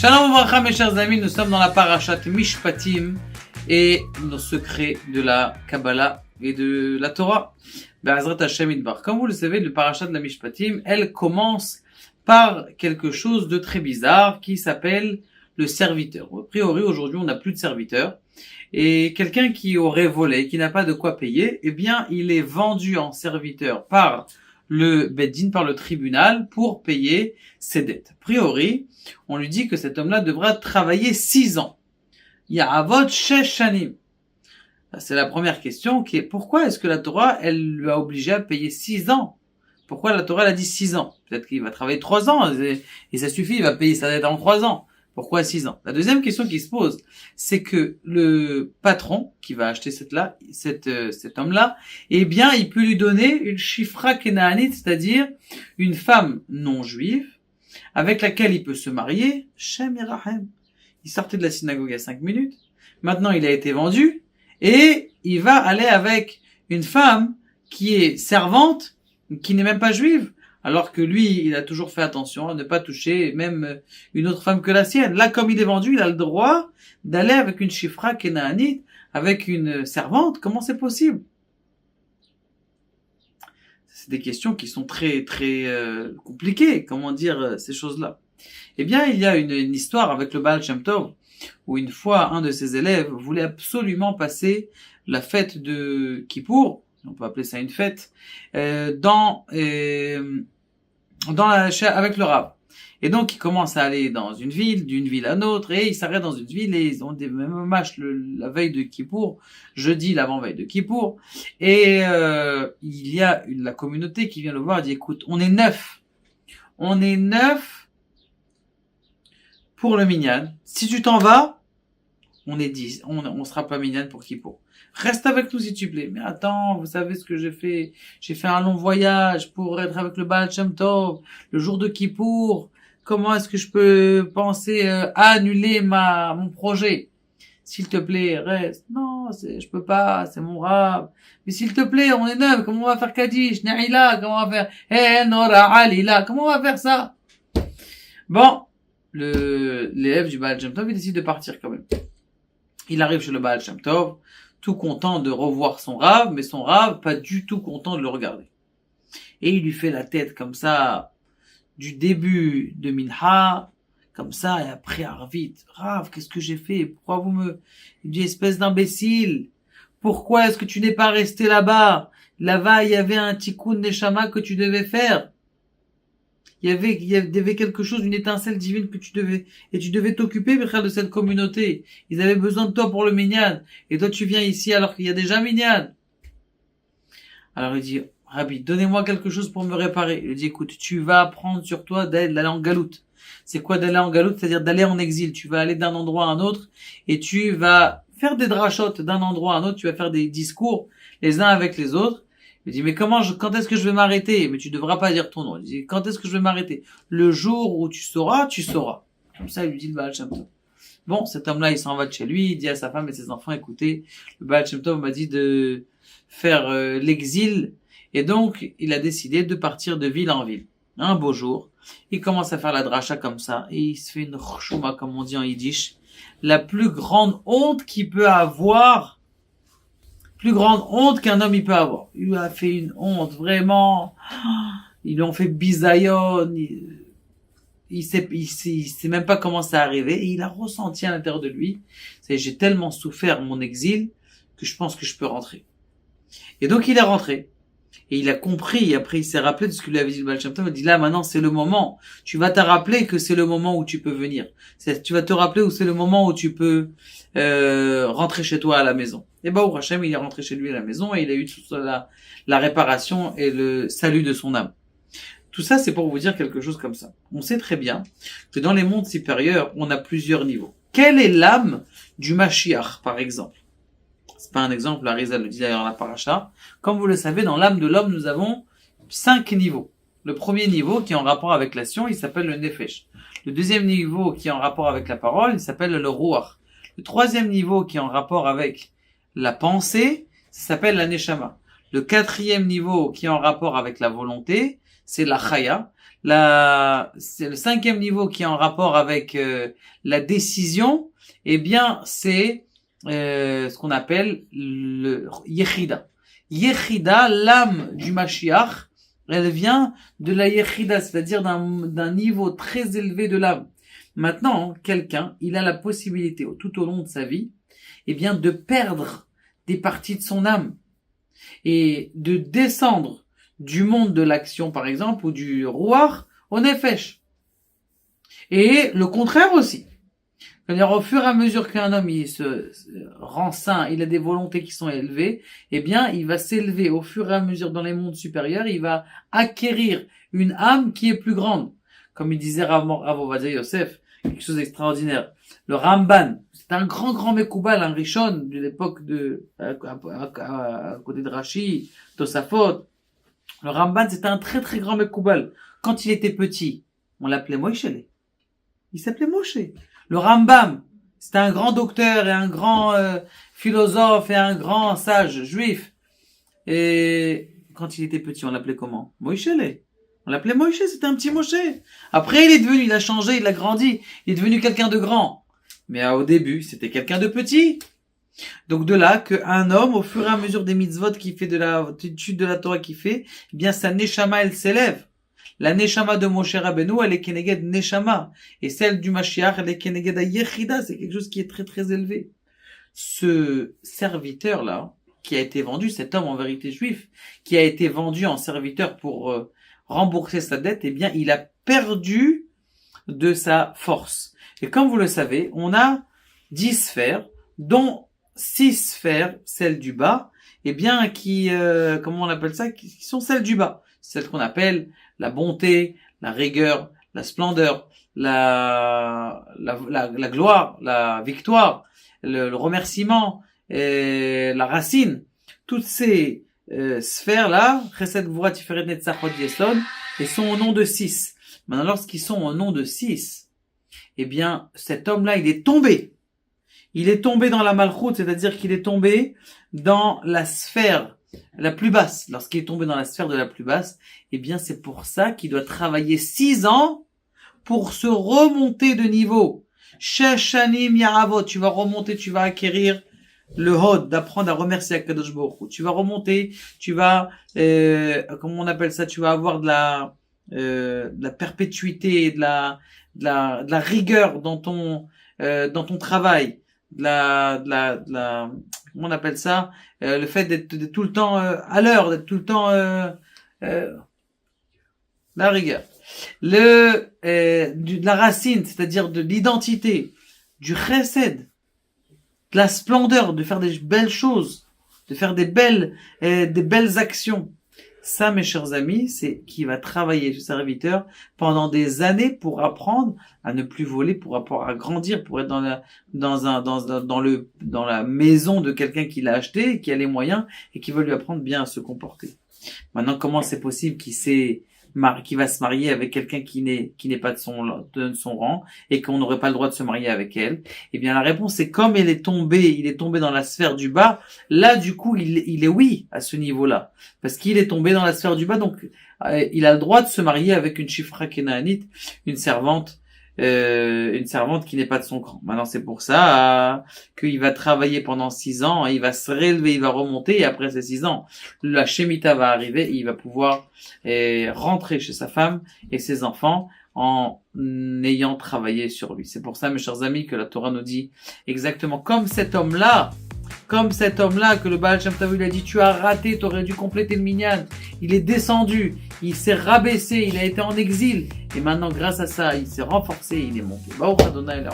Shalom Uvracha mes chers amis, nous sommes dans la parashat Mishpatim et nos secrets de la Kabbalah et de la Torah. Be'ezrat Hashem Yitbarach. Comme vous le savez, le parashat de la Mishpatim, elle commence par quelque chose de très bizarre qui s'appelle le serviteur. A priori, aujourd'hui, on n'a plus de serviteur. Et quelqu'un qui aurait volé, qui n'a pas de quoi payer, eh bien, il est vendu en serviteur par le Beddin, par le tribunal, pour payer ses dettes. A priori, on lui dit que cet homme-là devra travailler 6 ans. Ya'avod shesh shanim. C'est la première question qui est pourquoi est-ce que la Torah, elle lui a obligé à payer 6 ans? Pourquoi la Torah, elle a dit 6 ans? Peut-être qu'il va travailler 3 ans et ça suffit, il va payer sa dette en 3 ans. Pourquoi 6 ans? La deuxième question qui se pose, c'est que le patron qui va acheter cet homme-là, eh bien, il peut lui donner une shifra kenaanite, c'est-à-dire une femme non juive, avec laquelle il peut se marier, Shem Yirahem. Il sortait de la synagogue à 5 minutes. Maintenant, il a été vendu et il va aller avec une femme qui est servante, qui n'est même pas juive. Alors que lui, il a toujours fait attention à ne pas toucher même une autre femme que la sienne. Là, comme il est vendu, il a le droit d'aller avec une shifra kenaanite, avec une servante. Comment c'est possible? C'est des questions qui sont très compliquées. Comment dire ces choses-là? Eh bien, il y a une histoire avec le Baal Shem Tov où une fois un de ses élèves voulait absolument passer la fête de Kippour, on peut appeler ça une fête, avec le Rav. Et donc, il commence à aller dans une ville, d'une ville à une autre, et il s'arrête dans une ville, et ils ont des mêmes matchs la veille de Kippour, jeudi, l'avant-veille de Kippour, et il y a la communauté qui vient le voir et dit, écoute, on est 9 pour le minyan. Si tu t'en vas, on est 10, on sera pas minyan pour Kippour. Reste avec nous s'il te plaît. Mais attends, vous savez ce que j'ai fait? J'ai fait un long voyage pour être avec le Baal Shem Tov, le jour de Kippour. Comment est-ce que je peux penser à annuler mon projet? S'il te plaît, reste. Non, je peux pas, c'est mon Rav. Mais s'il te plaît, on est 9, comment on va faire Kaddish, Na'ila, comment on va faire Nora Alila, comment on va faire ça? Bon, l'élève du Baal Shem Tov, il décide de partir quand même. Il arrive chez le Baal Shem Tov, tout content de revoir son Rav, mais son Rav pas du tout content de le regarder. Et il lui fait la tête comme ça, du début de Minha, comme ça, et après Arvit. Rav, qu'est-ce que j'ai fait? Pourquoi il dit, espèce d'imbécile, pourquoi est-ce que tu n'es pas resté là-bas? Là-bas, il y avait un tikkun neshama que tu devais faire. Il y avait quelque chose, une étincelle divine que tu devais t'occuper, frère, de cette communauté. Ils avaient besoin de toi pour le minyan. Et toi, tu viens ici alors qu'il y a déjà minyan. Alors il dit, Rabbi, donnez-moi quelque chose pour me réparer. Il dit, écoute, tu vas prendre sur toi d'aller en galoute. C'est quoi d'aller en galoute? C'est-à-dire d'aller en exil. Tu vas aller d'un endroit à un autre et tu vas faire des drachotes d'un endroit à un autre. Tu vas faire des discours les uns avec les autres. Il dit, mais quand est-ce que je vais m'arrêter? Mais tu devras pas dire ton nom. Il dit, quand est-ce que je vais m'arrêter? Le jour où tu sauras, tu sauras. Comme ça, il lui dit le Baal Shem Tov. Bon, cet homme-là, il s'en va de chez lui, il dit à sa femme et ses enfants, écoutez, le Baal Shem Tov m'a dit de faire l'exil, et donc, il a décidé de partir de ville en ville. Un beau jour, il commence à faire la dracha comme ça, et il se fait une chouma, comme on dit en yiddish, la plus grande honte qu'il peut avoir, plus grande honte qu'un homme il peut avoir. Il lui a fait une honte, vraiment. Ils lui ont fait bisayon. Il sait même pas comment ça arrivé. Et il a ressenti à l'intérieur de lui, j'ai tellement souffert mon exil que je pense que je peux rentrer. Et donc il est rentré. Et il a compris, et après il s'est rappelé de ce que lui avait dit le Baal Shem Tov. Il a dit là maintenant c'est le moment. Tu vas te rappeler que c'est le moment où tu peux venir. Tu vas te rappeler où c'est le moment où tu peux rentrer chez toi à la maison. Et Baruch Hashem, il est rentré chez lui à la maison et il a eu toute la réparation et le salut de son âme. Tout ça c'est pour vous dire quelque chose comme ça. On sait très bien que dans les mondes supérieurs, on a plusieurs niveaux. Quelle est l'âme du Mashiach par exemple? C'est pas un exemple, la Rizal le dit d'ailleurs dans la paracha. Comme vous le savez, dans l'âme de l'homme, nous avons 5 niveaux. Le premier niveau, qui est en rapport avec l'action, il s'appelle le Nefesh. Le deuxième niveau, qui est en rapport avec la parole, il s'appelle le Ruach. Le troisième niveau, qui est en rapport avec la pensée, ça s'appelle la Neshama. Le quatrième niveau, qui est en rapport avec la volonté, c'est la chaya. C'est le 5e niveau qui est en rapport avec la décision. Eh bien, c'est ce qu'on appelle le Yechida. Yechida, l'âme du Mashiach, elle vient de la Yechida, c'est-à-dire d'un niveau très élevé de l'âme. Maintenant, quelqu'un, il a la possibilité, tout au long de sa vie, eh bien, de perdre des parties de son âme et de descendre du monde de l'action, par exemple, ou du Ruach au Nefesh. Et le contraire aussi. C'est-à-dire, au fur et à mesure qu'un homme il se rend saint, il a des volontés qui sont élevées, eh bien, il va s'élever au fur et à mesure dans les mondes supérieurs, il va acquérir une âme qui est plus grande. Comme il disait Rav Ovadia Yosef, quelque chose d'extraordinaire. Le Ramban, c'est un grand Mekoubal, un Rishon de l'époque à côté de Rashi, Tosafot. Le Ramban, c'était un très grand Mekoubal. Quand il était petit, on l'appelait Moshe. Il s'appelait Moshe. Le Rambam, c'était un grand docteur et un grand philosophe et un grand sage juif. Et quand il était petit, on l'appelait comment? Moïshele. On l'appelait Moïse, c'était un petit Moshe. Après, il a changé, il a grandi. Il est devenu quelqu'un de grand. Mais au début, c'était quelqu'un de petit. Donc de là qu'un homme, au fur et à mesure des mitzvot qu'il fait, de l'étude de la Torah qu'il fait, eh bien sa neshama, elle s'élève. La neshama de Moshe Rabbeinu, elle est keneged neshama. Et celle du Mashiach, elle est keneged yechida. C'est quelque chose qui est très élevé. Ce serviteur-là, qui a été vendu, cet homme en vérité juif, qui a été vendu en serviteur pour rembourser sa dette, eh bien, il a perdu de sa force. Et comme vous le savez, on a 10 sphères, dont 6 sphères, celles du bas, eh bien, comment on appelle ça, qui sont celles du bas. Celles qu'on appelle la bonté, la rigueur, la splendeur, la gloire, la victoire, le remerciement, la racine. Toutes ces sphères-là, Chesed, Gvura, Tiferet, Netzach, Hod, Yesod, et sont au nom de 6. Maintenant, lorsqu'ils sont au nom de 6, eh bien, cet homme-là, il est tombé. Il est tombé dans la malchoute, c'est-à-dire qu'il est tombé dans la sphère la plus basse. Lorsqu'il est tombé dans la sphère de la plus basse, eh bien, c'est pour ça qu'il doit travailler 6 ans pour se remonter de niveau. Sheshanim Yaravot, tu vas remonter, tu vas acquérir le Hod, d'apprendre à remercier Akadosh Baruch Hu. Tu vas remonter, tu vas, comment on appelle ça, tu vas avoir de la perpétuité, de la rigueur dans ton travail, comment on appelle ça, le fait d'être tout le temps à l'heure, d'être tout le temps la rigueur, de la racine, c'est-à-dire de l'identité, du chesed, de la splendeur, de faire des belles choses, de faire des belles actions. Ça, mes chers amis, c'est qui va travailler ce serviteur pendant des années pour apprendre à ne plus voler, pour apprendre à grandir, pour être dans la maison de quelqu'un qui l'a acheté, qui a les moyens et qui veut lui apprendre bien à se comporter. Maintenant, comment c'est possible qu'il va se marier avec quelqu'un qui n'est pas de son rang et qu'on n'aurait pas le droit de se marier avec elle? Eh bien, la réponse c'est comme il est tombé dans la sphère du bas. Là, du coup, il est oui à ce niveau-là, parce qu'il est tombé dans la sphère du bas. Donc, il a le droit de se marier avec une Shifra Kenaanite, une servante qui n'est pas de son cran. Maintenant, c'est pour ça qu'il va travailler pendant 6 ans, il va se réélever, il va remonter, et après ces 6 ans, la Shemitah va arriver, et il va pouvoir rentrer chez sa femme et ses enfants en ayant travaillé sur lui. C'est pour ça, mes chers amis, que la Torah nous dit exactement comme cet homme-là, que le Baal Shem Tov lui a dit, tu as raté, tu aurais dû compléter le minyan. Il est descendu, il s'est rabaissé, il a été en exil. Et maintenant, grâce à ça, il s'est renforcé, il est monté. Baruch Adonai, la